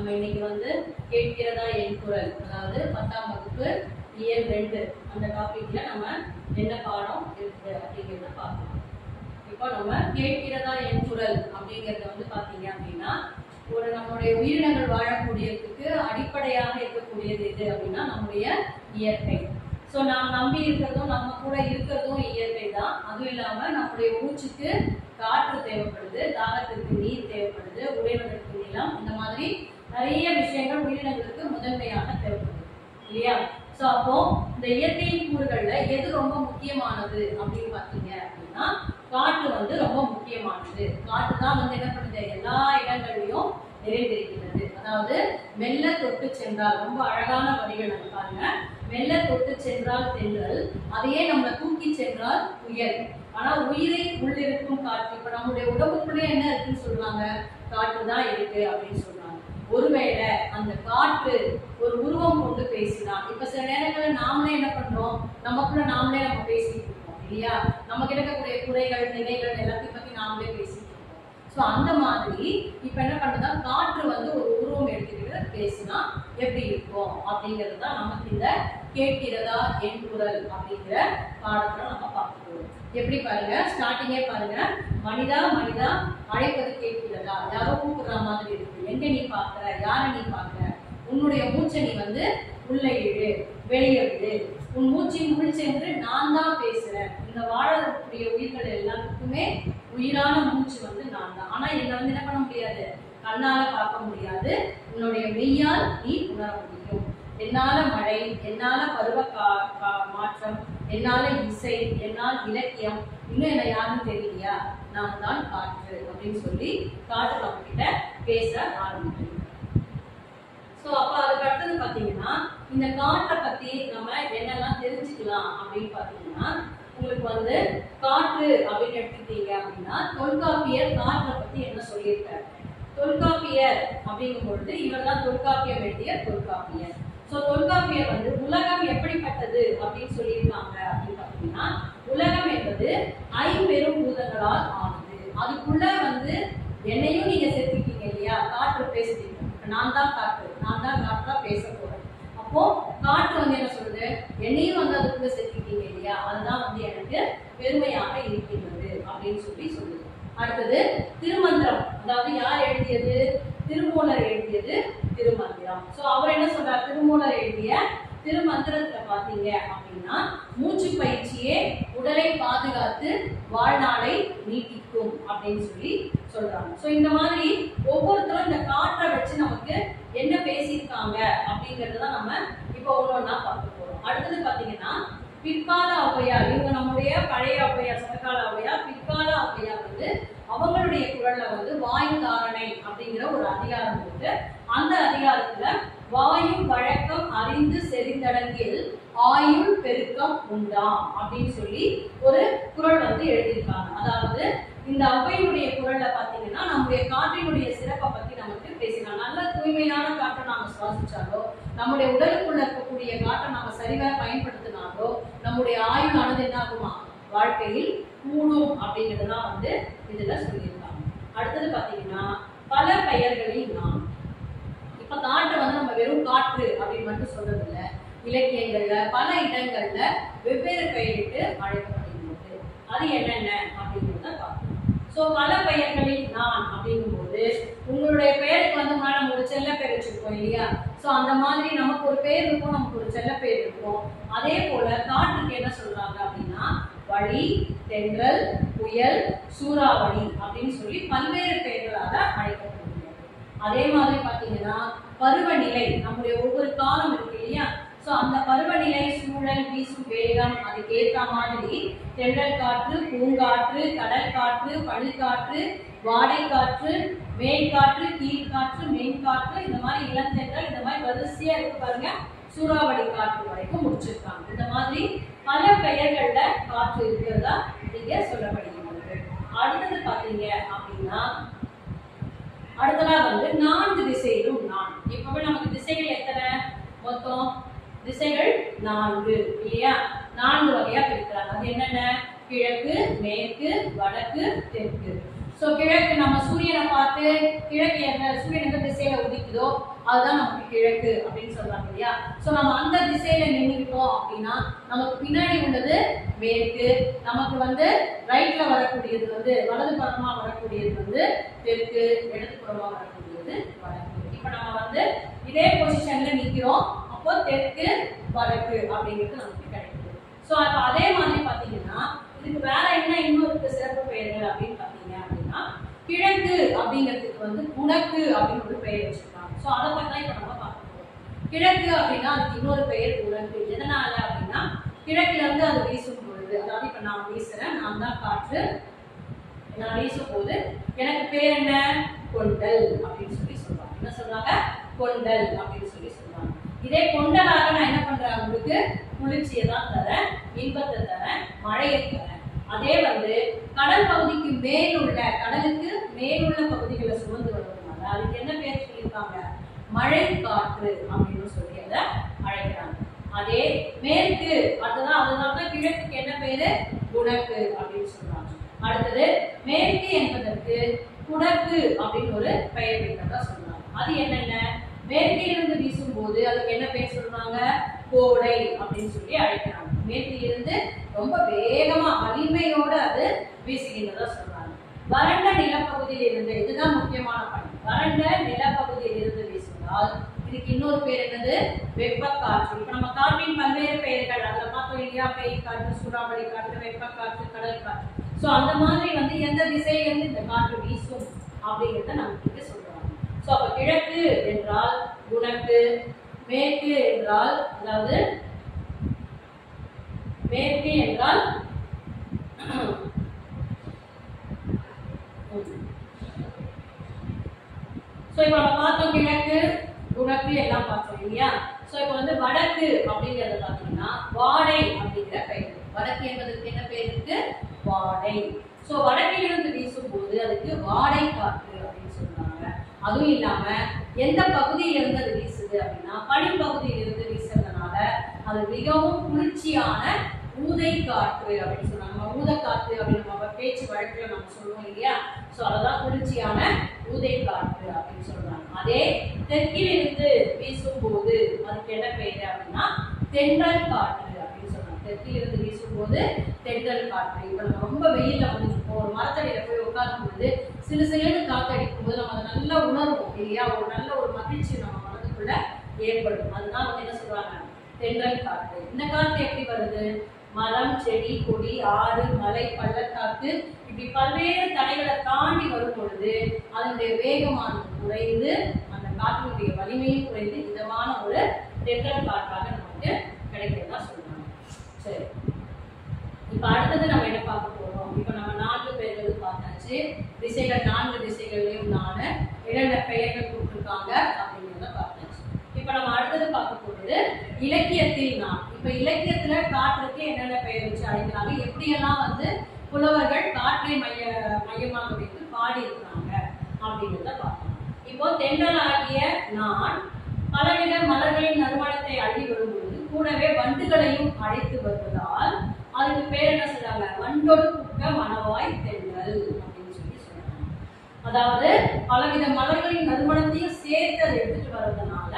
நம்ம இன்னைக்கு வந்து கேட்கிறதா என் குரல், அதாவது 10ஆம் வகுப்பு இயல் 2 அந்த டாபிக்ல நம்ம என்ன பாடம் இருக்கு அப்படிங்கிறத பார்க்கலாம். இப்போ நம்ம கேட்கிறதா என் குரல் அப்படிங்கறத வந்து பாத்தீங்க அப்படின்னா, ஒரு நம்மளுடைய உயிரினங்கள் வாழக்கூடியதுக்கு அடிப்படையாக இருக்கக்கூடியது எது அப்படின்னா நம்முடைய இயற்கை. ஸோ நாம் நம்பி இருக்கிறதும் நம்ம கூட இருக்கிறதும் இயற்கை தான். அதுவும் இல்லாம நம்முடைய மூச்சுக்கு காற்று தேவைப்படுது, தாகத்திற்கு நீர் தேவைப்படுது, உடைவதற்கு நிலம், இந்த மாதிரி நிறைய விஷயங்கள் உயிரினங்களுக்கு முதன்மையாக தேவைப்படுது இல்லையா? ஸோ அப்போ இந்த இயற்கையின் கூறுகள்ல எது ரொம்ப முக்கியமானது அப்படின்னு பார்த்தீங்க அப்படின்னா காற்று வந்து ரொம்ப முக்கியமானது. காற்று தான் வந்து என்ன பண்ணுது, எல்லா இடங்கள்லயும் நிறைந்திருக்கிறது. அதாவது மெல்ல தொட்டு சென்றால், ரொம்ப அழகான வரிகள் நம்ம பாருங்க, மெல்ல தொட்டு சென்றால் தென்றல், அதையே நம்ம தூக்கி சென்றால் புயல். ஆனா உயிரை உள்ளிருக்கும் காற்று, இப்ப நம்முடைய உடம்புக்குள்ளே என்ன இருக்குன்னு சொல்றாங்க, காற்று தான் இருக்கு அப்படின்னு சொல்றாங்க. ஒருவேளை அந்த காற்று ஒரு உருவம் கொண்டு பேசினால், இப்ப சில நேரங்களில் நாமளே என்ன பண்றோம், நமக்குள்ள நாமளே நம்ம பேசிட்டு இருக்கோம் இல்லையா? நமக்கு இருக்கக்கூடிய குறைகள் நிலைகள் எல்லாத்தையும் பத்தி நாமளே பேசிட்டு இருக்கோம். ஸோ அந்த மாதிரி இப்ப என்ன பண்ணுதா, காற்று வந்து ஒரு உருவம் எடுத்துக்கிட்டு பேசினா எப்படி இருக்கும் அப்படிங்கிறது தான் நமக்கு இந்த கேட்கிறதா என் குரல் அப்படிங்கிற பாடத்துல நம்ம பார்க்க போறோம். எப்படி பாருங்க, ஸ்டார்டிங்கே பாருங்க, மனிதா மனிதா அழைப்பது கேட்கிறதா, யாரோ கூப்பிடுற மாதிரி இருக்கு, எங்க நீ பாக்குற, யார நீ பாக்குற, உன்னுடைய மூச்சை நீ வந்து உள்ள இழு வெளியே விடு, உன் மூச்சின் உள் சென்று நான் தான் பேசுறேன். இந்த வாழக்கூடிய உயிர்கள் எல்லாத்துக்குமே உயிரான மூச்சு வந்து நான் தான். ஆனா என்னை வந்து என்ன பண்ண முடியாது, கண்ணால பார்க்க முடியாது, உன்னுடைய மெய்யால் நீ உணர முடியும். என்னால மழை, என்னால பருவ மாற்றம், என்னால இசை, என்னால் இலக்கியம், இன்னும் என்ன யாருன்னு தெரியலையா, நான் தான் காற்று அப்படின்னு சொல்லி காற்று நம்ம கிட்ட பேச ஆரம்பிக்கிறேன். ஸோ அப்போ அதுக்கு அடுத்தது பார்த்தீங்கன்னா இந்த காற்றை பத்தி நம்ம என்னெல்லாம் தெரிஞ்சுக்கலாம் அப்படின்னு பார்த்தீங்கன்னா, உங்களுக்கு வந்து காற்று அப்படின்னு எடுத்துக்கிட்டீங்க அப்படின்னா தொல்காப்பியர் காற்றை பத்தி என்ன சொல்லியிருக்காரு. தொல்காப்பியர் அப்படிங்கும் பொழுது இவர் தான் தொல்காப்பியம் எழுதிய தொல்காப்பியர். ஸோ தொல்காப்பியர் வந்து உலகம் எப்படிப்பட்டது அப்படின்னு சொல்லியிருக்காங்க அப்படின்னு பார்த்தீங்கன்னா, உலகம் என்பது ஐம்பெரும் பூதங்களால் ஆனது. அதுக்குள்ள வந்து என்னையும் நீங்க சேர்த்துக்கிட்டீங்க இல்லையா, காற்று பேசுறீங்க, நான் தான் காற்று, நான் தான் காற்றா பேச போறேன். அப்போ காற்று வந்து என்ன சொல்றது, என்னையும் வந்து அதுக்குள்ள சேர்த்துக்கிட்டீங்க இல்லையா, அதுதான் வந்து எனக்கு பெருமையாக இருக்கின்றது அப்படின்னு சொல்லி சொல்லுது. அடுத்தது திருமந்திரம், அதாவது யார் எழுதியது, திருமூலர் எழுதியது திருமந்திரம். சோ அவர் என்ன சொல்றார், திருமூலர் எழுதிய திருமந்திரத்துல பாத்தீங்க அப்படின்னா மூச்சு பயிற்சியே உடலை பாதுகாத்து வாழ்நாளை நீட்டிக்கும் அப்படின்னு சொல்லி சொல்றாங்க. சோ இந்த மாதிரி ஒவ்வொருத்தரும் இந்த காற்றை வச்சு நமக்கு என்ன பேசியிருக்காங்க அப்படிங்கறதுதான் நம்ம இப்ப ஒவ்வொன்றா பார்க்க போறோம். அடுத்தது பாத்தீங்கன்னா பிற்கால ஔவையார், இவங்க நம்முடைய பழைய ஔவையார், சமகால ஔவையார். பிற்கால ஔவையார் வந்து அவங்களுடைய குரல்ல வந்து வாயு தாரணை அப்படிங்கிற ஒரு அதிகாரம் இருக்கு. அந்த அதிகாரத்துல வாயும் வழக்கம் அறிந்து செறிந்தடங்கில் ஆயுள் பெருக்கம் உண்டாம் அப்படின்னு சொல்லி ஒரு குரல் வந்து எழுதியிருக்காங்க. அதாவது இந்த ஔவையுடைய குரல்ல பாத்தீங்கன்னா நம்முடைய காற்றினுடைய சிறப்பை பத்தி நமக்கு பேசினாங்க. நல்ல தூய்மையான காற்றை நாம சுவாசிச்சாலோ, நம்முடைய உடலுக்குள்ள இருக்கக்கூடிய காற்றை நாம சரிவர பயன்படுத்தினாலோ நம்முடைய ஆயுளானது என்ன ஆகுமா, வாழ்க்கையில் கூடும் அப்படிங்கிறதுதான் வந்து இதுல சொல்லியிருக்காங்க. அடுத்தது பாத்தீங்கன்னா பல பெயர்களில் நான், இப்ப காற்று வந்து நம்ம வெறும் காற்று அப்படின்னு மட்டும் சொல்றது இல்ல, இலக்கியங்கள்ல பல இடங்கள்ல வெவ்வேறு பெயரிட்டு அழைக்கப்படுகிறது. அது என்னென்ன அப்படிங்கிறத பார்க்கணும். சோ பல பெயர்களில் நான் அப்படிங்கும் போது உங்களுடைய பெயருக்கு வந்து நம்ம ஒரு செல்ல பெயர் வச்சிருக்கோம் இல்லையா? சோ அந்த மாதிரி நமக்கு ஒரு பெயர் இருக்கும், நமக்கு ஒரு செல்ல பெயர் இருக்கும். அதே போல காற்றுக்கு என்ன சொல்றாங்க அப்படின்னா வழி, தென்றல், புயல், சூறாவளி அப்படின்னு சொல்லி பல்வேறு பெயர்களாக அழைக்கப்படுகிறது. அதே மாதிரி பாத்தீங்கன்னா பருவநிலை, நம்முடைய ஒவ்வொரு காலம் இருக்கு இல்லையா? சோ அந்த பருவநிலை, சூழல், வீசும் வேகம், அதுக்கு ஏற்ற மாதிரி தென்றல் காற்று, பூங்காற்று, கடல் காற்று, பனிக்காற்று, வாடை காற்று, மேற்காற்று, கீழ்காற்று, மென்காற்று, இந்த மாதிரி இளந்தென்றல், இந்த மாதிரி வரிசையா இருக்கு பாருங்க, சூறாவளி காற்று வரைக்கும் முடிச்சிருக்காங்க. இந்த மாதிரி பல பெயர்கள்ல காற்று இருக்கிறதா இங்க சொல்லப்படுகிறது. அடுத்தது பாத்தீங்க அப்படின்னா அடுத்ததா வந்து 4 திசையிலும் நான். இப்பவே நமக்கு திசைகள் எத்தனை, மொத்தம் திசைகள் 4 இல்லையா? 4 வகையா பிரிக்கிறாங்க. அது என்னென்ன, கிழக்கு, மேற்கு, வடக்கு, தெற்கு. சோ கிழக்கு நம்ம சூரியனை பார்த்து கிழக்கு எந்த சூரியன் எந்த திசையில உதிக்குதோ அதுதான் நமக்கு கிழக்கு அப்படின்னு சொல்றாங்க இல்லையா. சோ நம்ம அந்த திசையில நின்றுட்டோம் அப்படின்னா நமக்கு பின்னாடி உள்ளது மேற்கு, நமக்கு வந்து ரைட்ல வரக்கூடியது வந்து வலது பக்கமா வரக்கூடியது வந்து தெற்கு, இடதுபுறமா வரக்கூடியது வடக்கு. இப்ப நம்ம வந்து இதே பொசிஷன்ல நிக்கிறோம், அப்போ தெற்கு வடக்கு அப்படிங்கிறது நமக்கு கிடைக்குது. சோ அப்ப அதே மாதிரி பாத்தீங்கன்னா இதுக்கு வேற என்ன இன்னொரு சிறப்பு பெயர்கள் அப்படின்னு பாத்தீங்க அப்படின்னா கிழக்கு அப்படிங்கிறதுக்கு வந்து குணக்கு அப்படின்னு ஒரு பெயர் வச்சிருக்காங்க. சோ அதை பத்தி இப்ப நம்ம பார்க்க போறோம். கிழக்கு அப்படின்னா அதுக்கு இன்னொரு பெயர் குணக்கு. எதனால அப்படின்னா கிழக்குல இருந்து அது வீசும் பொழுது, அதாவது இப்ப நான் வீசுறேன், நான் தான் காற்று, நான் வீசும் போது எனக்கு பேர் என்ன, கொண்டல் அப்படின்னு சொல்லி சொல்றாங்க. என்ன சொல்றாங்க, கொண்டல் அப்படின்னு சொல்லி சொல்றாங்க. இதே கொண்டலாக நான் என்ன பண்றேன், உங்களுக்கு குளிர்ச்சியை தான் தரேன், இன்பத்தை தரேன், மழையை தரேன். அதே வந்து கடல் பகுதிக்கு மேலுள்ள, கடலுக்கு மேலுள்ள பகுதிகளை சுமந்து வருவதனால அதுக்கு என்ன பேர் சொல்லியிருக்காங்க, மழை காற்று அப்படின்னு சொல்லி அதை அழைக்கிறாங்க. அதே மேற்கு, அதுதான் கிழக்குக்கு என்ன பேரு, குணக்கு அப்படின்னு சொல்றாங்க. அடுத்தது மேற்கு என்பதற்கு குடக்கு அப்படின்னு ஒரு பெயர் இருக்கிறதா சொல்றாங்க. அது என்னென்ன, மேற்கிலிருந்து வீசும் போது அதுக்கு என்ன பேர் சொல்றாங்க, கோடை அப்படின்னு சொல்லி அழைக்கிறாங்க. மேற்கிலிருந்து ரொம்ப வேகமா வலிமையோட அது வீசுகின்றதா சொல்றாங்க. வறண்ட நிலப்பகுதியில் இருந்து, இதுதான் முக்கியமான பாயிண்ட், வறண்ட நிலப்பகுதியில் இருந்து வீசுவதால் இதுக்கு இன்னொரு பேர் என்னது, வெப்பக்காற்று. இப்ப நம்ம காற்றின் பல்வேறு பெயர்கள் அதுல பார்த்தோம் இல்லையா, பெய் காற்று, சூறாவளி காற்று, வெப்பக்காற்று, கடல் காற்று. சோ அந்த மாதிரி வந்து எந்த திசையிலிருந்து இந்த காற்று வீசும் அப்படிங்கிறத நமக்கு சொல்றாங்க. சோ அப்ப கிழக்கு என்றால் குணக்கு, மேற்கு என்றால், அதாவது மேற்கு என்றால் சோ இப்ப நம்ம பார்த்தோம் கிழக்கு குணக்கு எல்லாம் பார்த்தோம் இல்லையா. சோ இப்ப வந்து வடக்கு அப்படிங்கறத பாத்தீங்கன்னா வாடை அப்படிங்கிற பெயர். வடக்கு என்பதற்கு என்ன பேர் இருக்கு, வாடை. சோ வடக்கிலிருந்து வீசும் போது அதுக்கு வாடை காற்று அப்படின்னு சொல்றாங்க. அதுவும் இல்லாம எந்த பகுதியில இருந்து அது வீசுது அப்படின்னா பனிப்பகுதியில இருந்து வீசுறதுனால அது மிகவும் குளிர்ச்சியான ஊதை காற்று அப்படின்னு சொல்றாங்க. நம்ம ஊதை காற்று அப்படின்னு நம்ம பேச்சு வழக்குல நம்ம சொல்லுவோம் இல்லையா. சோ அதெல்லாம் குளிர்ச்சியான ஊதை காற்று அப்படின்னு சொல்றாங்க. அதே தெற்கில் இருந்து வீசும் போது அதுக்கு என்ன பெயர் அப்படின்னா தென்றல் காற்று அப்படின்னு சொல்றாங்க. தெற்கில் இருந்து வீசும் போது தென்றல் காற்று. இப்ப நம்ம ரொம்ப வெயில்ல வந்து ஒரு மரத்தடியில போய் உட்காரும் போது சிறு சிறு காற்று அடிக்கும் போது நம்ம அதை நல்லா உணர்வோம் இல்லையா, ஒரு நல்ல ஒரு மகிழ்ச்சி நம்ம மனதுக்குள்ள ஏற்படும். அதுதான் வந்து என்ன சொல்றாங்க, தென்றல் காற்று. இந்த காற்று எப்படி வருது, மரம், செடி, கொடி, ஆறு, மலை, பள்ளத்தாக்கு இப்படி பல்வேறு தடைகளை தாண்டி வரும் பொழுது அதனுடைய வேகமானது குறைந்து அந்த காற்றினுடைய வலிமையும் குறைந்து இதமான ஒரு தென்றல் காற்றாக நமக்கு கிடைக்கிறதா சொல்றாங்க. சரி, இப்ப அடுத்தது நம்ம என்ன பார்க்க போறோம், இப்ப நம்ம 4 பெயர்கள் பார்த்தாச்சு. திசைகள் 4 திசைகள்லயும் 4 என்னென்ன பெயர்கள் கொடுத்திருக்காங்க அப்படிங்கிறத பார்த்தாச்சு. இப்ப நம்ம அடுத்தது பார்க்க போறது இலக்கியத்தில் 4. இப்ப இலக்கியத்துல காற்றுக்கு என்னென்ன பெயர் வச்சு அழைக்கிறாங்க, எப்படியெல்லாம் வந்து புலவர்கள் காற்றை மையமாக வைத்து பாடி இருக்கிறாங்க அப்படிங்கிறத பார்க்கணும். இப்போ தென்றலாகிய நான் பலவித மலர்களின் நறுமணத்தை அள்ளி வரும்பொழுது கூடவே வண்டுகளையும் அழைத்து வருவதால் அதுக்கு பேர் என்ன சொல்றாங்க, வண்டொடு புக்க மணவாய் தென்றல் அப்படின்னு சொல்லி சொல்றாங்க. அதாவது பலவித மலர்களின் நறுமணத்தையும் சேர்த்து அதை எடுத்துட்டு வர்றதுனால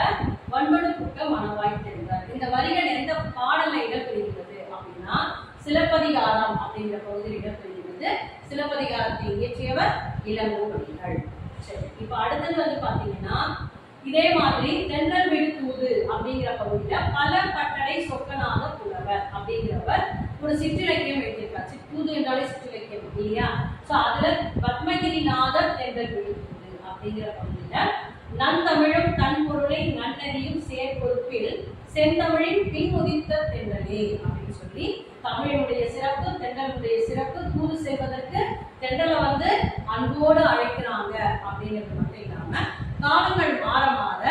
வண்டொடு புக்க மணவாய் தென்றல். இந்த வரிகள் எந்த பாடல்ல இடம்பெறுகிறது அப்படின்னா சிலப்பதிகாரம் அப்படிங்கிற பகுதியில் இடம்பெறுகிறது. சிலப்பதிகாரத்தை இயற்றியவர் இளங்கோவடிகள். சரி, இப்ப அடுத்தது வந்து பாத்தீங்கன்னா இதே மாதிரி தென்றல் விடுத்தூது அப்படிங்கிற பகுதியில பல பட்டடை சொக்கநாத புலவர் அப்படிங்கிறவர் ஒரு சிற்றிலக்கியம் எழுதியிருக்காரு. சிற்றூது என்றாலே சிற்றிலக்கியம் இல்லையா. சோ அதுல பத்மகிரிநாதர் தென்றல் விடுத்தூது அப்படிங்கிற பகுதியில நந்தமிழும் தன் பொருளை நன்னதியும் சேர்பொறுப்பில் செந்தமிழின் பின் உதித்த தென்றலே அப்படின்னு சொல்லி தமிழினுடைய சிறப்பு, தென்றலுடைய சிறப்பு, தூது செய்வதற்கு தென்றலை வந்து அன்போடு அழைக்கிறாங்க அப்படிங்கிறது மட்டும் இல்லாம காலங்கள் மாற மாற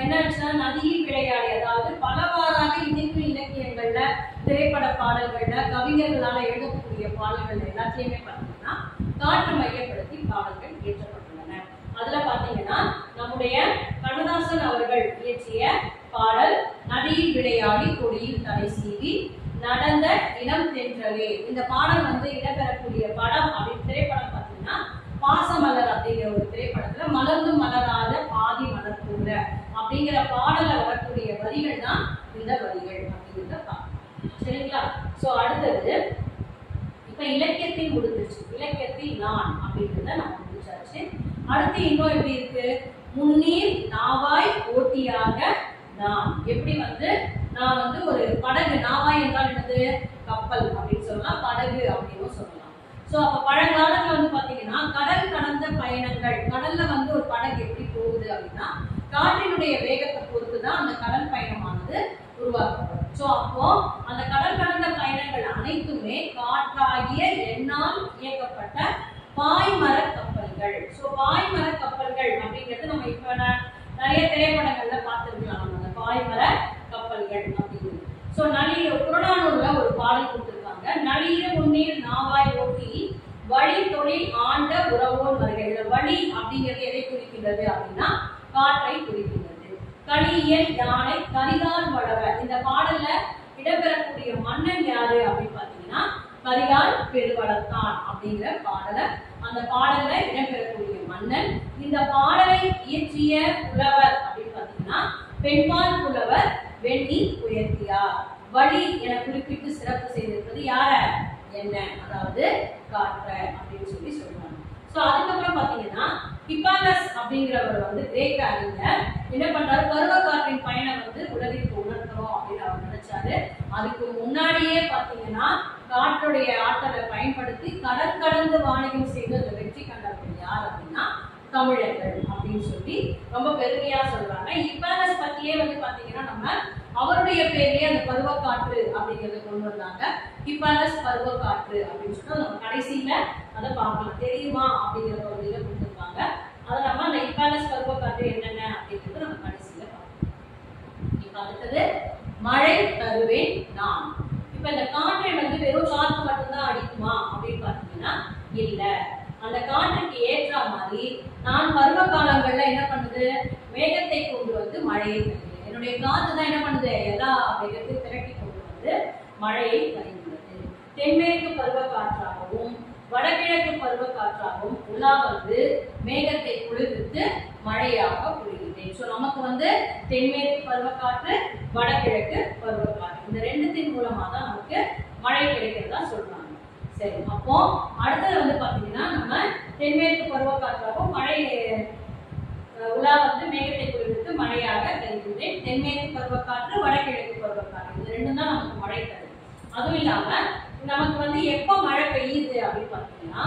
என்னாச்சுன்னா நதியில் விளையாடி, அதாவது பலவாறாக இனிப்பு இலக்கியங்கள்ல, திரைப்பட பாடல்கள்ல, கவிஞர்களால எழுதக்கூடிய பாடல்கள் எல்லாத்தையுமே பார்த்தீங்கன்னா காற்று மையப்படுத்தி பாடல்கள் இயற்றப்பட்டுள்ளன. அதுல பாத்தீங்கன்னா நம்முடைய கண்ணதாசன் அவர்கள் இயற்றிய பாடல் நதியில் விளையாடி கொடியில் தலை சீவி நடந்த இளம் தென்றலே. இந்த பாடல் வந்து இடம்பெறக்கூடிய படம் அப்படின்னு திரைப்படம் பார்த்தீங்கன்னா பாசமலர் அப்படிங்கிற ஒரு திரைப்படத்துல மலர்ந்து மலராத பாதி மலர் கூட கொடுக்குற அப்படிங்கிற பாடல வரக்கூடிய வரிகள் தான் இந்த வரிகள் அப்படிங்கிறத பார்க்கணும். சரிங்களா? சோ அடுத்தது இப்ப இலக்கியத்தில் முடிஞ்சிருச்சு. இலக்கியத்தில் நான் அப்படிங்கிறத நம்ம முடிச்சாச்சு. அடுத்து இன்னும் எப்படி இருக்கு? முன்னீர் நாவாய் ஓட்டியாக நான். எப்படி நான் ஒரு படகு, நாவாய் என்றால் என்னது? கப்பல் அப்படின்னு சொல்லலாம், படகு அப்படின்னு சொல்லலாம். சோ அப்ப பழங்காலத்துல பாத்தீங்கன்னா கடல் கடந்த பயணங்கள், கடல்ல ஒரு படகு எப்படி போகுது அப்படின்னா காற்றினுடைய வேகத்தை பொறுத்துதான் அந்த கடல் பயணமானது உருவாக்கப்படும். சோ அப்போ அந்த கடல் கடந்த பயணங்கள் அனைத்துமே காற்றாகிய எண்ணால் இயக்கப்பட்ட பாய்மர கப்பல்கள். சோ பாய்மர கப்பல்கள் அப்படிங்கிறது நம்ம இப்ப நிறைய திரைப்படங்கள்ல பார்த்திருக்கலாம். அந்த பாய்மர கப்பல்கள் அப்படிங்கிறது. சோ புறநானூறுல ஒரு பாடல் கொடுத்திருக்காங்க. நளிர முன்னீர் நாவாய் ஓட்டி வழி தொழில் ஆண்ட உறவோன் வருகிற. வழி அப்படிங்கிறது எதை குறிக்கின்றது அப்படின்னா காற்றை குறிக்கின்றது. களியல் யானை கரிகால் வளவ. இந்த பாடல்ல இடம்பெறக்கூடிய மன்னன் யாரு அப்படின்னு பாத்தீங்கன்னா கரிகால் பெருவளத்தான் அப்படிங்கிற பாடல. அந்த பாடல்ல இடம்பெறக்கூடிய மன்னன். இந்த பாடலை இயற்றிய புலவர் அப்படின்னு பாத்தீங்கன்னா பெண்பால் புலவர் வெண்ணி உயர்த்தியார். வழி என குறிப்பிட்டு சிறப்பு செய்திருப்பது யார? என்ன, அதாவது காற்ற அப்படின்னு சொல்றாங்க. சோ அதுக்கப்புறம் பாத்தீங்கன்னா ஹிப்பாலஸ் அப்படிங்கிறவர் கிரேக்க அறிஞர் என்ன பண்றாரு? பருவ காற்றின் பயணம் உலகிற்கு உணர்த்தணும் அப்படின்னு அவர் நினைச்சாரு. அதுக்கு முன்னாடியே பாத்தீங்கன்னா காற்றுடைய ஆற்றலை பயன்படுத்தி கடல் கடந்து வாணிகம் செய்து அந்த வெற்றி கண்டவர்கள் யார் அப்படின்னா தமிழர்கள் அப்படின்னு சொல்லி ரொம்ப பெருமையா சொல்றாங்க. ஹிப்பாலஸ் பத்தியே பாத்தீங்கன்னா நம்ம அவருடைய பேர்லயே அந்த பருவக்காற்று அப்படிங்கறத கொண்டு வந்தாங்க. ஹிப்பாலஸ் பருவக்காற்று அப்படின்னு சொல்லிட்டு நம்ம கடைசியில அதை பார்க்கலாம். தெரியுமா அப்படிங்கிற ஒரு இதை கொடுத்துருப்பாங்க. அதை நம்ம அந்த ஹிப்பாலஸ் பருவக்காற்று என்னென்ன அப்படிங்கிறது நம்ம கடைசியில பார்க்கலாம். இப்ப அடுத்தது மழை தருவேன் நான். இப்ப இந்த காற்றை வெறும் காற்று மட்டும்தான் அடிக்குமா அப்படின்னு பாத்தீங்கன்னா இல்ல. அந்த காற்றுக்கு ஏற்ற மாதிரி நான் பருவ காலங்கள்ல என்ன பண்ணுது? மேகத்தை கொண்டு மழையை தருகிறேன். என்னுடைய காற்று தான் என்ன பண்ணுது? எல்லா வேகத்தையும் திரட்டி கொண்டு மழையை தருகிறது. தென்மேற்கு பருவ காற்றாகவும் வடகிழக்கு பருவ காற்றாகவும் உலா மேகத்தை குளிர்வித்து மழையாக பொழிகிறேன். சோ நமக்கு தென்மேற்கு பருவ காற்று, வடகிழக்கு பருவ காற்று, இந்த ரெண்டுத்தின் மூலமா தான் நமக்கு மழை கிடைக்கிறதா சொல்றாங்க. சரி, அப்போ அடுத்தது பாத்தீங்கன்னா நம்ம தென்மேற்கு பருவ காற்றாகவும் மழை உலா மேகத்தை குளிர்வித்து மழையாக தருகின்றேன். தென்மேற்கு பருவக்காற்று, வடகிழக்கு பருவக்காற்று, இது ரெண்டும் தான் நமக்கு மழை தருது. அதுவும் இல்லாம நமக்கு எப்ப மழை பெய்யுது அப்படின்னு பாத்தீங்கன்னா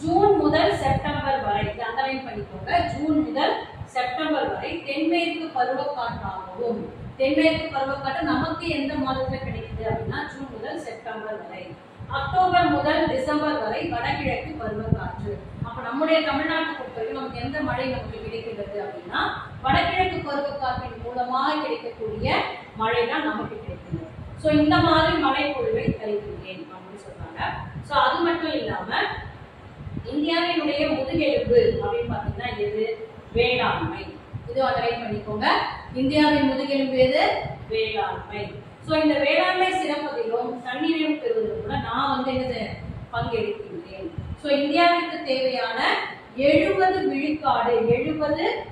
ஜூன் முதல் செப்டம்பர் வரை. இது அண்டர்லைன் பண்ணிக்கோங்க. ஜூன் முதல் செப்டம்பர் வரை தென்மேற்கு பருவக்காற்றாகவும். தென்மேற்கு பருவக்காற்று நமக்கு எந்த மாதத்துல கிடைக்குது அப்படின்னா ஜூன் முதல் செப்டம்பர் வரை. அக்டோபர் முதல் டிசம்பர் வரை வடகிழக்கு பருவக்காற்று. அப்ப நம்முடைய தமிழ்நாட்டை பொறுத்தவரைக்கும் நமக்கு எந்த மழை நமக்கு கிடைக்கிறது அப்படின்னா வடகிழக்கு பருவக்காற்றின் மூலமாக கிடைக்கக்கூடிய மழை தான் நமக்கு கிடைக்கிறது. சோ இந்த மாதிரி மழை பொழிவை தருகிறேன் அப்படின்னு சொல்றாங்க. சோ அது மட்டும் இல்லாம இந்தியாவினுடைய முதுகெலும்பு அப்படின்னு பாத்தீங்கன்னா எது? வேளாண்மை. இது அண்டர்லைன் பண்ணிக்கோங்க. இந்தியாவின் முதுகெலும்பு எது? வேளாண்மை. சோ இந்த வேளாண்மை சிறப்பதிலும் தன்னிறைவு பெறுவதிலும் கூட நான் என்னது பங்கெடுக்கின்றேன். சோ இந்தியாவிற்கு தேவையான 70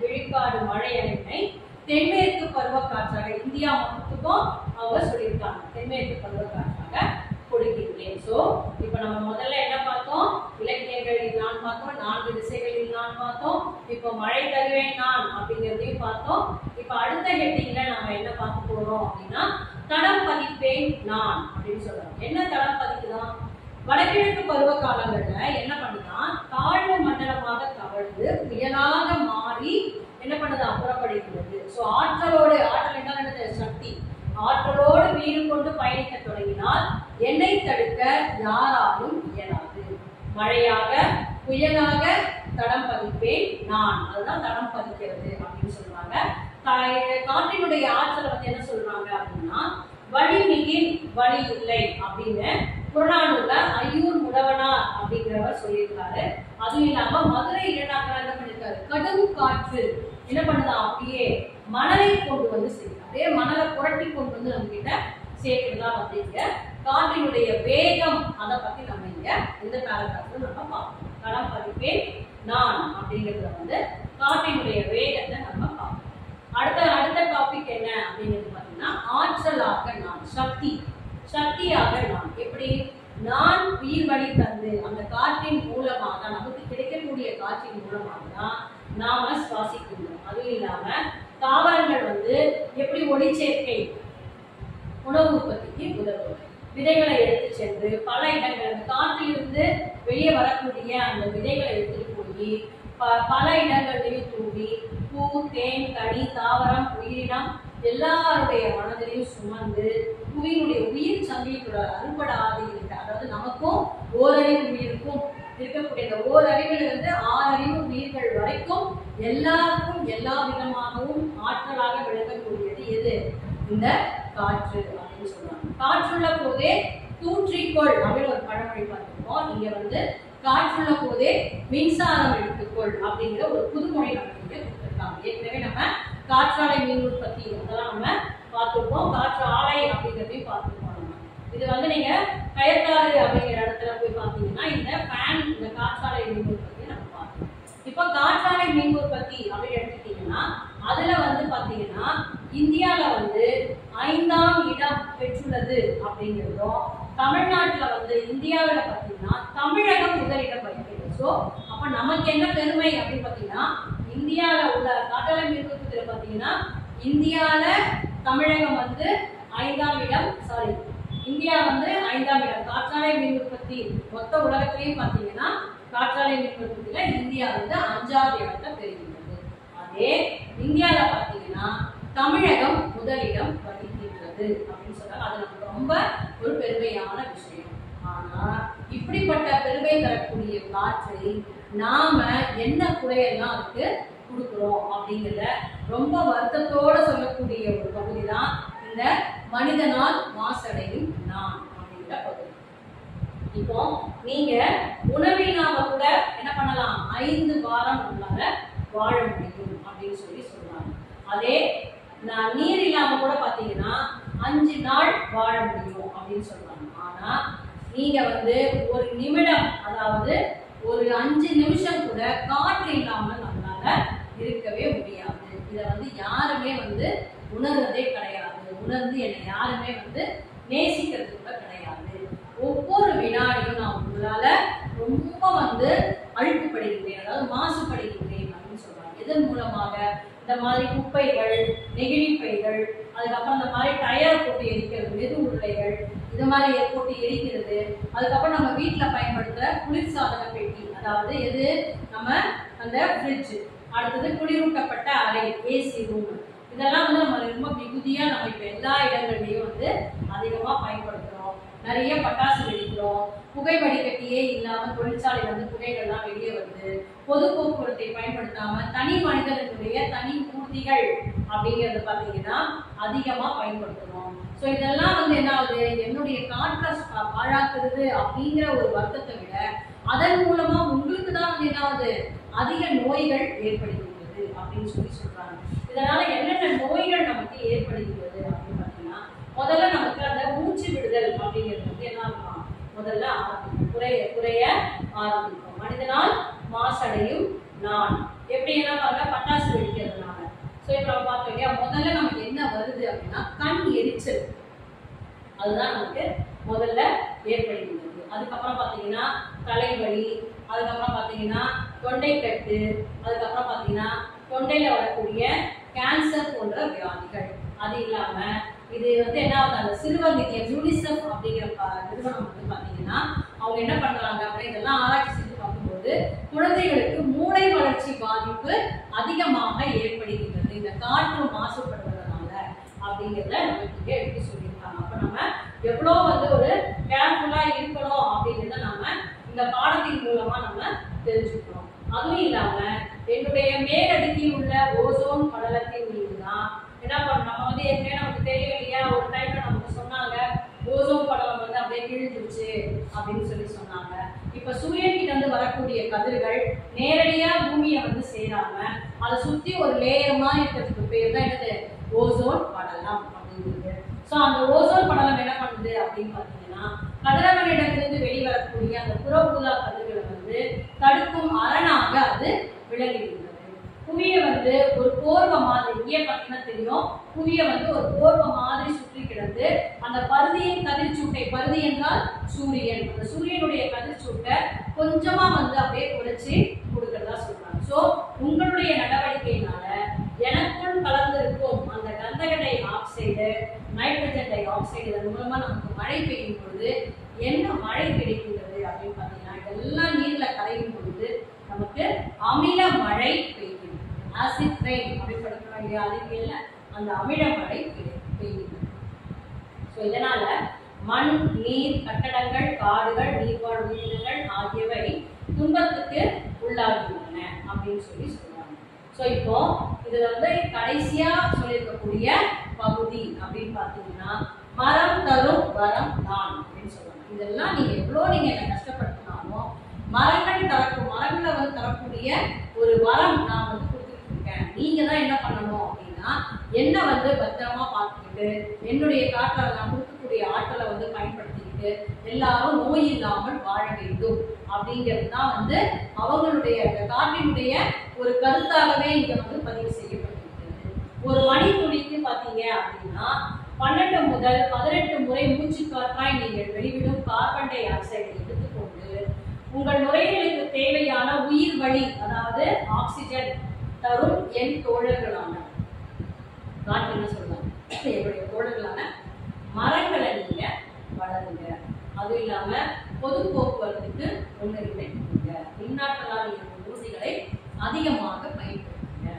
விழுக்காடு மழை அளவினை தென்மேற்கு பருவக்காற்றாக இந்தியா மொத்தத்துக்கும் அவங்க சொல்லியிருக்காங்க. தென்மேற்கு பருவக்காற்றாக கொடுக்கின்றேன். சோ இப்ப நம்ம முதல்ல என்ன பார்த்தோம்? இலக்கியங்களில் நான் பார்த்தோம், 4 திசைகளில் நான் பார்த்தோம். இப்போ மழை தருவேன் நான் அப்படிங்கிறதையும் பார்த்தோம். இப்ப அடுத்த ஹெட்டிங்ல நம்ம என்ன பார்க்க போறோம் அப்படின்னா தடம் பதிப்பேன் நான் அப்படின்னு சொல்றோம். என்ன தடம் பதிக்குதான்? வடகிழக்கு பருவ காலங்கள்ல என்ன பண்ணுதான்? தாழ்வு மண்டலமாக தவழ்ந்து புயலாக மாறி என்ன பண்ணுது? அப்புறப்படுகிறது. சோ ஆற்றல் என்ன? சக்தி. ஆற்றலோடு வீடு கொண்டு பயணிக்க தொடங்கினால் என்னை தடுக்க யாராலும் இயலாது. மழையாக புயலாக தடம் பதிப்பேன் நான். அதுதான் தடம் பதிக்கிறது அப்படின்னு சொல்றாங்க. காற்றினுடைய ஆற்றலை என்ன சொல்றாங்க அப்படின்னா வழி மிகில் வழி இல்லை அப்படின்னு புறநானூறுல ஐயூர் முடவனார் அப்படிங்கிறவர் சொல்லியிருக்காரு. அதுவும் இல்லாம மதுரை இரண்டாக்கர் என்ன பண்ணிருக்காரு? கடும் காற்று என்ன பண்ணுதா? அப்படியே மணலை கொண்டு சேர்க்கிறார். அப்படியே மணலை புரட்டி கொண்டு நம்ம கிட்ட சேர்க்கிறதா இங்க காற்றினுடைய வேகம். அதை பத்தி நம்ம இங்க இந்த பேராகிராஃப்ல நம்ம பார்ப்போம். தடம் பதிப்பேன் நான் அப்படிங்கிறதுல காற்றினுடைய வேகத்தை நம்ம பார்ப்போம். சக்தியாக நான். எப்படி? நான் உயிர் வழி தந்து அந்த காற்றின் மூலமாக தான், நமக்கு கிடைக்கக்கூடிய காற்றின் மூலமாக தான் நாம சுவாசிக்கின்றோம். அதுவும் இல்லாம தாவரங்கள் வந்து எப்படி ஒளிச்சேர்க்கை உணவு உற்பத்திக்கு உதவும். விதைகளை எடுத்து சென்று பல இடங்கள் காற்றிலிருந்து வெளியே வரக்கூடிய அந்த விதைகளை எடுத்துட்டு போய் பல இடங்களையும் தூவி பூ, தேன், கனி, தாவரம், உயிரினம் எல்லாருடைய மனதிலையும் சுமந்து புவியினுடைய உயிர் சங்கிலியோட அறுபடாது இருக்க, அதாவது நமக்கும் ஓரறிவு உயிருக்கும் இருக்கக்கூடிய இந்த ஓரறிவிலிருந்து 6 அறிவு உயிர்கள் வரைக்கும் எல்லாருக்கும் எல்லா விதமாகவும் ஆற்றலாக விளங்கக்கூடியது எது? இந்த காற்று அப்படின்னு சொல்றாங்க. காற்றுள்ள போதே தூற்றிக்கொள் அப்படின்னு ஒரு பழமொழி பார்த்துருக்கோம். இங்க வந்து காற்றுள்ள போதே மின்சாரம் எடுத்துக்கொள் அப்படிங்கிற ஒரு புதுமொழி நமக்கு இங்க கொடுத்துருக்காங்க. ஏற்கனவே நம்ம காற்றாலை மின் உற்பத்தி அதெல்லாம் நம்ம பார்த்துருப்போம். காற்று ஆலை அப்படிங்கிறதையும் பார்த்துருப்போம். நம்ம இது வந்து நீங்க கயத்தாறு அப்படிங்கிற இடத்துல போய் பார்த்தீங்கன்னா இந்த ஃபேன், இந்த காற்றாலை மின் உற்பத்தி நம்ம பார்க்கணும். இப்போ காற்றாலை மின் உற்பத்தி அப்படின்னு எடுத்துட்டீங்கன்னா அதுல வந்து பாத்தீங்கன்னா இந்தியால வந்து 5ஆம் இடம் பெற்றுள்ளது அப்படிங்கிறதும், தமிழ்நாட்டுல வந்து இந்தியாவில பாத்தீங்கன்னா தமிழகம் முதலிடம் வகிக்கிறது. ஸோ அப்ப நமக்கு என்ன பெருமை அப்படின்னு பாத்தீங்கன்னா இந்தியால உள்ள காற்றாலை மின் உற்பத்தியில பாத்தீங்கன்னா இந்தியால தமிழகம் வந்து 5ஆம் இடம், இந்தியா வந்து 5ஆம் இடம் காற்றாலை மின் உற்பத்தி. மொத்த உலகத்திலையும் பாத்தீங்கன்னா காற்றாலை மின் உற்பத்தியில இந்தியா வந்து 5ஆவது இடத்தை பெறுகிறது. அதே இந்தியால பாத்தீங்கன்னா தமிழகம் முதலிடம் வகிக்கின்றது அப்படின்னு சொன்னாங்க. அது நமக்கு ரொம்ப ஒரு பெருமையான விஷயம். ஆனா இப்படிப்பட்ட பெருமை தரக்கூடிய காற்றை நாம என்ன குறையெல்லாம் அதுக்கு கொடுக்குறோம் அப்படிங்கிறத ரொம்ப வருத்தத்தோட சொல்லக்கூடிய ஒரு பகுதி தான் இந்த மனிதனால் மாசடையும் நான் அப்படிங்கிற பகுதி. இப்போ நீங்க உணவில்லாம கூட என்ன பண்ணலாம்? 5 வாரம் நம்மளால வாழ முடியும் அப்படின்னு சொல்றாங்க. அதே நீர் இல்லாம கூட பாத்தீங்கன்னா 5 நாள் வாழ முடியும் அப்படின்னு சொல்றாங்க. ஆனா நீங்க வந்து ஒரு நிமிடம், அதாவது ஒரு 5 நிமிஷம் கூட காற்று இல்லாம நம்மளால இருக்கவே முடியாது. இத வந்து யாருமே வந்து உணர்றதே கிடையாது. உணர்ந்து என்னை யாருமே வந்து நேசிக்கிறது கூட கிடையாது. ஒவ்வொரு வினாடியும் நான் உங்களால ரொம்ப வந்து அழுக்குப்படுகின்றேன், அதாவது மாசுபடுகின்றேன் அப்படின்னு சொல்றாங்க. இதன் மூலமாக இந்த மாதிரி குப்பைகள், நெகிழி பைகள், அதுக்கப்புறம் இந்த மாதிரி டயர் போட்டு எரிக்கிறது, மெது உருளைகள், இது மாதிரி போட்டு எரிக்கிறது, அதுக்கப்புறம் நம்ம வீட்டில் பயன்படுத்துகிற குளிர்சாதன பெட்டி, அதாவது எது நம்ம அந்த ஃப்ரிட்ஜ், அடுத்தது குளிரூட்டப்பட்ட அறை, ஏசி ரூம், இதெல்லாம் வந்து நம்ம ரொம்ப மிகுதியாக நம்ம இப்போ எல்லா இடங்கள்லையும் வந்து அதிகமாக பயன்படுத்துகிறோம். நிறைய பட்டாசு வெடிக்கிறோம். புகை வடிகட்டியே இல்லாமல் தொழிற்சாலை வந்து புகைகள்லாம் வெளியே வருது. பொது போக்குவரத்தை பயன்படுத்தாம தனி மனிதனுடைய தனி ஊர்திகள் அப்படிங்கிறது பார்த்தீங்கன்னா அதிகமாக பயன்படுத்துகிறோம். ஸோ இதெல்லாம் வந்து என்ன ஆகுது? என்னுடைய காற்றை பாழாக்குறது அப்படிங்கிற ஒரு வருத்தத்தை விட அதன் மூலமா உங்களுக்கு தான் வந்து என்ன ஆகுது? அதிக நோய்கள் ஏற்படுகிறது அப்படின்னு சொல்றாங்க. இதனால என்னென்ன நோய்கள் நமக்கு ஏற்படுகிறது அப்படின்னு பார்த்தீங்கன்னா, முதல்ல நமக்கு அந்த மூச்சு விடுதல் அப்படிங்கிறது வந்து என்ன ஆகும்? முதல்ல ஆரம்பிக்கும், குறைய ஆரம்பிக்கும். மனிதனால் மாசடையும் நான் எப்படி என்ன பாருங்க, பட்டாசு வெடிக்கிறதுனால. ஸோ இப்போ நம்ம பார்த்தோம் இல்லையா, முதல்ல நமக்கு என்ன வருது அப்படின்னா கண் எரிச்சல், அதுதான் நமக்கு முதல்ல ஏற்படுகின்றது. அதுக்கப்புறம் பார்த்தீங்கன்னா தலைவலி, அதுக்கப்புறம் பார்த்தீங்கன்னா தொண்டைக்கட்டு, அதுக்கப்புறம் பார்த்தீங்கன்னா தொண்டையில வரக்கூடிய கேன்சர் போன்ற வியாதிகள். அது இல்லாம இது வந்து என்ன ஆகுது? அந்த சிறுவர் நிதியம் யூனிசெஃப் அப்படிங்கிற நிறுவனம் வந்து பார்த்தீங்கன்னா அவங்க என்ன பண்றாங்க அப்படின்னா இதெல்லாம் ஆராய்ச்சி செஞ்சு பார்க்கும்போது குழந்தைகளுக்கு மூளை வளர்ச்சி பாதிப்பு அதிகமாக ஏற்படுகின்றது இந்த காற்று மாசுபடுவதனால அப்படிங்கிறத நமக்கு எடுத்து சொல்லியிருக்காங்க. அப்ப நம்ம எவ்வளோ வந்து ஒரு கேர்ஃபுல்லா இருக்கணும் அப்படிங்கிறத நம்ம இந்த பாடத்தின் மூலமா நம்ம தெரிஞ்சுக்கிறோம். அதுவும் இல்லாம என்னுடைய மேலடுக்கில் உள்ள ஓசோன் படலத்தின் மீது தான் என்ன பண்ணணும், நம்ம வந்து ஏற்கனவே நமக்கு தெரியும் இல்லையா, ஒரு டைம்ல நமக்கு சொன்னாங்க ஓசோன் படலம் வந்து அப்படியே கிழிஞ்சிருச்சு அப்படின்னு சொன்னாங்க. இப்ப சூரியன் கிட்ட இருந்து வரக்கூடிய கதிர்கள் நேரடியா பூமியை வந்து சேராம அதை சுத்தி ஒரு லேயர் மாதிரி இருக்கிறதுக்கு பேர் தான் என்னது? ஓசோன் படலம் அப்படிங்கிறது. ஸோ அந்த ஓசோன் படலம் என்ன பண்ணுது அப்படின்னு பார்த்தீங்கன்னா கதிரவனிடமிருந்து வெளிவரக்கூடிய அந்த புற ஊதா கதிர்களை வந்து தடுக்கும் அரணாக அது விளங்குகின்றது. புவியை வந்து ஒரு போர்வை மாதிரி, இங்கே பார்த்தீங்கன்னா தெரியும் புவிய வந்து ஒரு போர்வை மாதிரி சுற்றி கிடந்து அந்த பருதியின் கதிர்ச்சூட்டை, பருதி என்றால் சூரியன், அந்த சூரியனுடைய கதிர்ச்சூட்டை கொஞ்சமா வந்து அப்படியே குறைச்சி கொடுக்கறதா சொல்றாங்க. சோ உங்களுடைய நடவடிக்கையினால எனக்குள் கலந்திருக்கும் அந்த கந்தக di oxide, nitrogen di oxide இதன் மூலமா நமக்கு மழை பெய்யும் பொழுது என்ன மழை கிடைக்கின்றது அப்படின்னு பாத்தீங்கன்னா, இதெல்லாம் நீர்ல கரையும் பொழுது நமக்கு அமில மழை பெய்கிறது. ஆசிட் ரெயின் அப்படி படிக்கிறோம் இல்லையா, அறிவியல்ல அந்த அமில மழை பெய்கிறது. ஸோ இதனால மண், நீர், கட்டடங்கள், காடுகள், நீர்வாழ் உயிரினங்கள் ஆகியவை துன்பத்துக்கு உள்ளாகின்றன அப்படின்னு சொல்றாங்க. ஸோ இப்போ இதுல வந்து கடைசியா சொல்லியிருக்கக்கூடிய பகுதி அப்படின்னு பாத்தீங்கன்னா, மரம் தரும் வரம் தான் அப்படின்னு சொல்றாங்க. இதெல்லாம் நீங்க எவ்வளவு நீங்க என்ன கஷ்டப்படுத்தினாலும் மரங்களை வந்து தரக்கூடிய ஒரு வரம் நான் வந்து கொடுத்துட்டு இருக்கேன். நீங்க தான் என்ன பண்ணணும் அப்படின்னா, என்ன வந்து பத்திரமா பார்த்துக்கிட்டு என்னுடைய காற்றை நான் கொடுக்கக்கூடிய ஆற்றலை வந்து பயன்படுத்திக்கிட்டு எல்லாரும் நோய் இல்லாமல் வாழ வேண்டும் அப்படிங்கிறது தான் வந்து அவங்களுடைய காற்றினுடைய ஒரு கருத்தாகவே இங்க வந்து பதிவு செய்யப்பட்டிருக்கிறது. ஒரு மணித்துளிக்கு பாத்தீங்க அப்படின்னா 12 முதல் 18 முறை மூச்சு காற்றாய் நீங்கள் வெளிவிடும் கார்பன் டை ஆக்சைடை எடுத்துக்கொண்டு உங்கள் நுரையீரலுக்கு தேவையான உயிர் வழி, அதாவது ஆக்சிஜன் தரும் என் தோழர்களான காற்று என்ன சொல்றாங்க, என்னுடைய தோழர்களான மரங்களை நீங்க வளருங்க. அதுவும் இல்லாம பொது போக்குவரத்துக்கு முன்னுரிமை கொடுங்க. மின்னாற்றலால் இயங்கும் ஊர்திகளை அதிகமாக பயன்படுத்துங்க.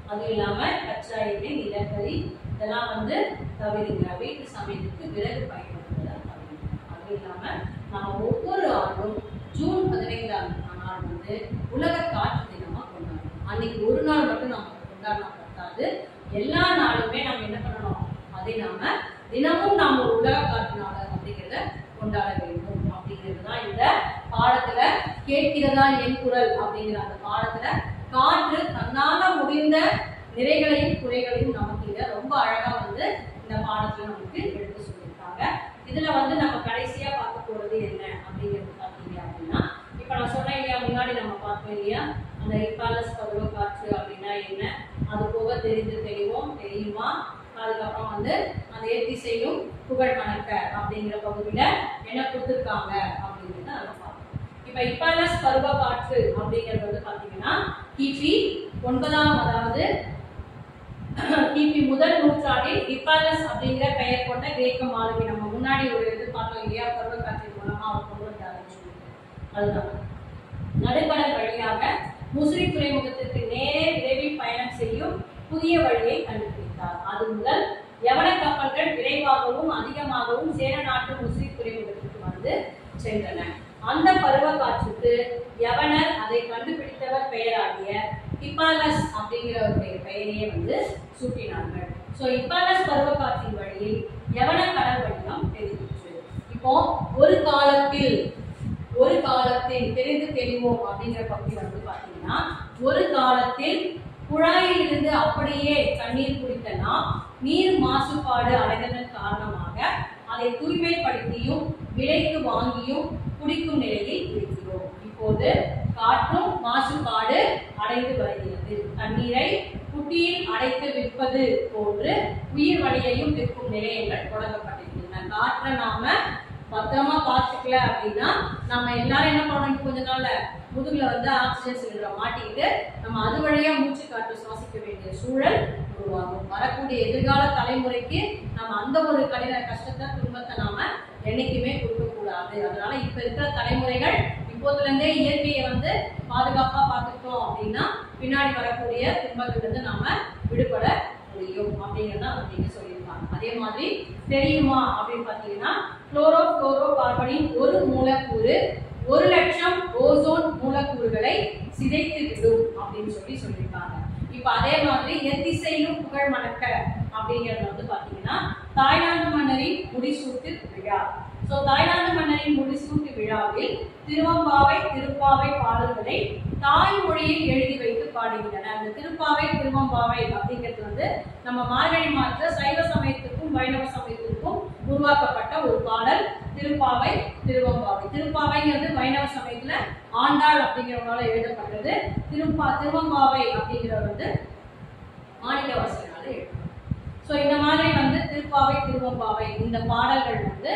அதுவும் இல்லாம கச்சா எண்ணெய், நிலக்கரி இதெல்லாம் வந்து தவிருங்க. வீட்டு சமையலுக்கு விறகு பயன்படுத்துவதை தவிருங்க. அதுவும் இல்லாம நம்ம ஒவ்வொரு ஆண்டும் ஜூன் 15ஆம் நாள் வந்து உலக காற்று தினமா கொண்டாடணும். அன்னைக்கு ஒரு நாள் மட்டும் நம்ம கொண்டாடினா பத்தாது, எல்லா நாளுமே நம்ம என்ன பண்ணணும், அதை நாம தினமும் நாம உலக காற்று நாள் அப்படிங்கிறத கொண்டாட வேண்டும். அப்படிங்கிறது தான் இந்த பாடத்துல கேட்கிறதா என் குரல் அப்படிங்கிற அந்த பாடத்துல காற்று தன்னால முடிந்த நிறைகளையும் குறைகளையும் நமக்கு இங்க ரொம்ப அழகா வந்து இந்த பாடத்துல நமக்கு எடுத்து சொல்லியிருக்காங்க. இதுல வந்து நம்ம கடைசியா பார்க்க போறது என்ன அப்படிங்கிறது பாத்தீங்க அப்படின்னா, இப்ப நான் சொன்னேன் இல்லையா, முன்னாடி நம்ம பார்த்தோம் இல்லையா, அந்த இப்பாலஸ் பருவ காற்று அப்படின்னா என்ன, அது போக தெரியுமா, அதுக்கப்புறம் வந்து அந்த ஏத்திசையும் புகழ் மணக்க அப்படிங்கிற பகுதியில என்ன கொடுத்துருக்காங்க அப்படிங்கிறத நம்ம பார்ப்போம். இப்ப இப்பாலஸ் பருவ காற்று அப்படிங்கிறது வந்து பாத்தீங்கன்னா கிபி 9ஆம், அதாவது கிபி முதல் நூற்றாண்டில் இப்பாலஸ் அப்படிங்கிற பெயர் கொண்ட கிரேக்க மாலுமி, நம்ம முன்னாடி ஒரு இது பார்த்தோம் இல்லையா, பருவ காற்றின் மூலமா அவர் கொண்டு வந்தாருன்னு சொல்லிட்டு, அதுதான் நடுக்கடல் வழியாக முசிறி துறைமுகத்திற்கு நேரே விரைவில் பயணம் செய்யும் புதிய வழியை கண்டுபிடித்தார். அது முதல் யவன கப்பல்கள் விரைவாகவும் அதிகமாகவும் சேர நாட்டு முசிறி துறைமுகத்திற்கு வந்து சென்றன. அந்த பருவ காற்றுக்கு யவனர் அதை கண்டுபிடித்தவர் பெயராகிய இப்பாலஸ் அப்படிங்கிறவருடைய பெயரையே வந்து சூட்டினார்கள். சோ இப்பாலஸ் பருவ காற்றின் வழியில் யவன கடல் வடிவம் தெரிவிச்சு. இப்போ ஒரு காலத்தில் தெரிந்து தெரிவோம் அப்படிங்கிற பகுதி வந்து பாத்தீங்கன்னா, ஒரு காலத்தில் குழாயில் இருந்து அப்படியே தண்ணீர் குடித்த நாம் நீர் மாசுபாடு அடைந்ததன் காரணமாக அதை தூய்மைப்படுத்தியும் விலைக்கு வாங்கியும் குடிக்கும் நிலையில் இருக்கிறோம். இப்போது காற்றும் மாசுபாடு அடைந்து வருகிறது. தண்ணீரை குட்டியில் அடைத்து விற்பது போன்று உயிர் வழியையும் விற்கும் நிலையங்கள் தொடங்கப்பட்டிருக்கின்றன. காற்றை நாம பத்திரமா பார்த்துக்கல அப்படின்னா நம்ம எல்லாரும் என்ன பண்ணணும், கொஞ்ச நாள்ல முதுகுல வந்து ஆக்சிஜன் சிலிண்டரை மாட்டிக்கிட்டு நம்ம அது வழியா மூச்சு காற்று சுவாசிக்க வேண்டிய சூழல் உருவாகும். வரக்கூடிய எதிர்கால தலைமுறைக்கு நம்ம அந்த ஒரு கடின கஷ்டத்தை துன்பத்தை நாம என்னைக்குமே கொடுக்க கூடாது. அதனால இப்ப இருக்கிற தலைமுறைகள் இப்போதுல இருந்தே இயற்கையை வந்து பாதுகாப்பா பார்த்துக்கிட்டோம் அப்படின்னா பின்னாடி வரக்கூடிய துன்பத்துல இருந்து நாம விடுபட முடியும் அப்படிங்கிறத அவங்க சொல்லியிருக்காங்க. அதே மாதிரி தெரியுமா அப்படின்னு பாத்தீங்கன்னா, குளோரோ கார்பனின் ஒரு மூலக்கூறு 1,00,000 ஓசோன் மூலக்கூறுகளை சிதைத்து விடும் அப்படின்னு சொல்லியிருக்காங்க. இப்ப அதே மாதிரி எத்திசையிலும் புகழ் மணக்க அப்படிங்கிறது வந்து பாத்தீங்கன்னா தாய்லாந்து மன்னரின் முடிசூட்டு விழா. சோ தாய்லாந்து மன்னரின் முடிசூட்டு விழாவில் திருப்பாவை பாடல்களை தாய்மொழியில் எழுதி வைத்து பாடுகின்றன. அந்த திருப்பாவை அப்படிங்கிறது வந்து நம்ம மார்கழி மாதத்துல சைவ சமயத்துக்கும் வைணவ சமயத்திற்கும் உருவாக்கப்பட்ட ஒரு பாடல் திருப்பாவைங்கிறது வைணவ சமயத்துல ஆண்டாள் அப்படிங்கிறவங்களால எழுதப்பட்டது. திருவம்பாவை அப்படிங்கிறவர் வந்து மாணிக்கவாசகரால எழுதப்பட்டது. ஸோ இந்த மாதிரி வந்து திருப்பாவை திருவம்பாவை இந்த பாடல்கள் வந்து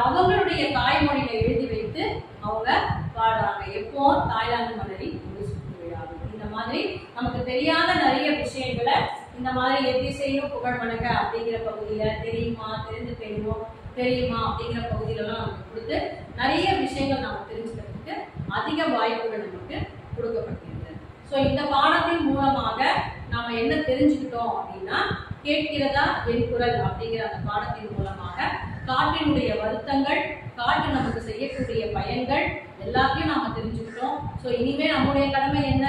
அவங்களுடைய தாய்மொழியில எழுதி வைத்து அவங்க பாடுறாங்க. எப்போ தாய்லாந்து மலரி முடிசூட்டு விழாவில். இந்த மாதிரி நமக்கு தெரியாத நிறைய விஷயங்களை இந்த மாதிரி எத்திசையும் புகழ் வணக்க அப்படிங்கிற பகுதியில தெரியுமா, தெரிந்து தெரியுமா அப்படிங்கிற பகுதியிலலாம் நமக்கு கொடுத்து நிறைய விஷயங்கள் நம்ம தெரிஞ்சுக்கிறதுக்கு அதிக வாய்ப்புகள் நமக்கு கொடுக்கப்பட்டிருக்கு. ஸோ இந்த பாடத்தின் மூலமாக நாம என்ன தெரிஞ்சுக்கிட்டோம் அப்படின்னா, கேட்கிறதா என் குரல் அப்படிங்கிற அந்த பாடத்தின் மூலமாக காற்றினுடைய வருத்தங்கள், காற்று நமக்கு செய்யக்கூடிய பயன்கள் எல்லாத்தையும் நாம தெரிஞ்சுக்கிட்டோம். ஸோ இனிமே நம்முடைய கடமை என்ன?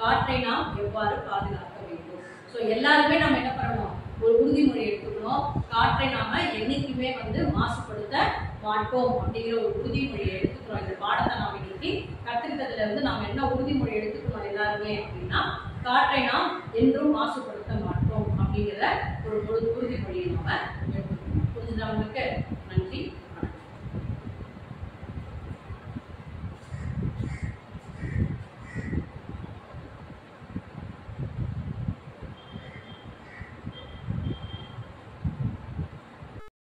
காற்றை நாம் எவ்வாறு பாதுகாக்க வேண்டும். ஸோ எல்லாருமே நம்ம என்ன பண்ணணும்? ஒரு உறுதிமொழி எடுத்துக்கணும். காற்றை நாம என்னைக்குமே வந்து மாசுபடுத்த மாட்டோம் அப்படிங்கிற ஒரு உறுதிமொழியை எடுத்துக்கிறோம். இந்த பாடத்தை நாம் இன்னைக்கு கத்துக்கிட்டதுல இருந்து நாம என்ன உறுதிமொழி எடுத்துக்கணும் எல்லாருமே அப்படின்னா, காற்றை நாம் என்றும் மாசுபடுத்த மாட்டோம் அப்படிங்கிற ஒரு உறுதிமொழியை நாம எடுத்துக்கணும். புரிஞ்சுதா உங்களுக்கு?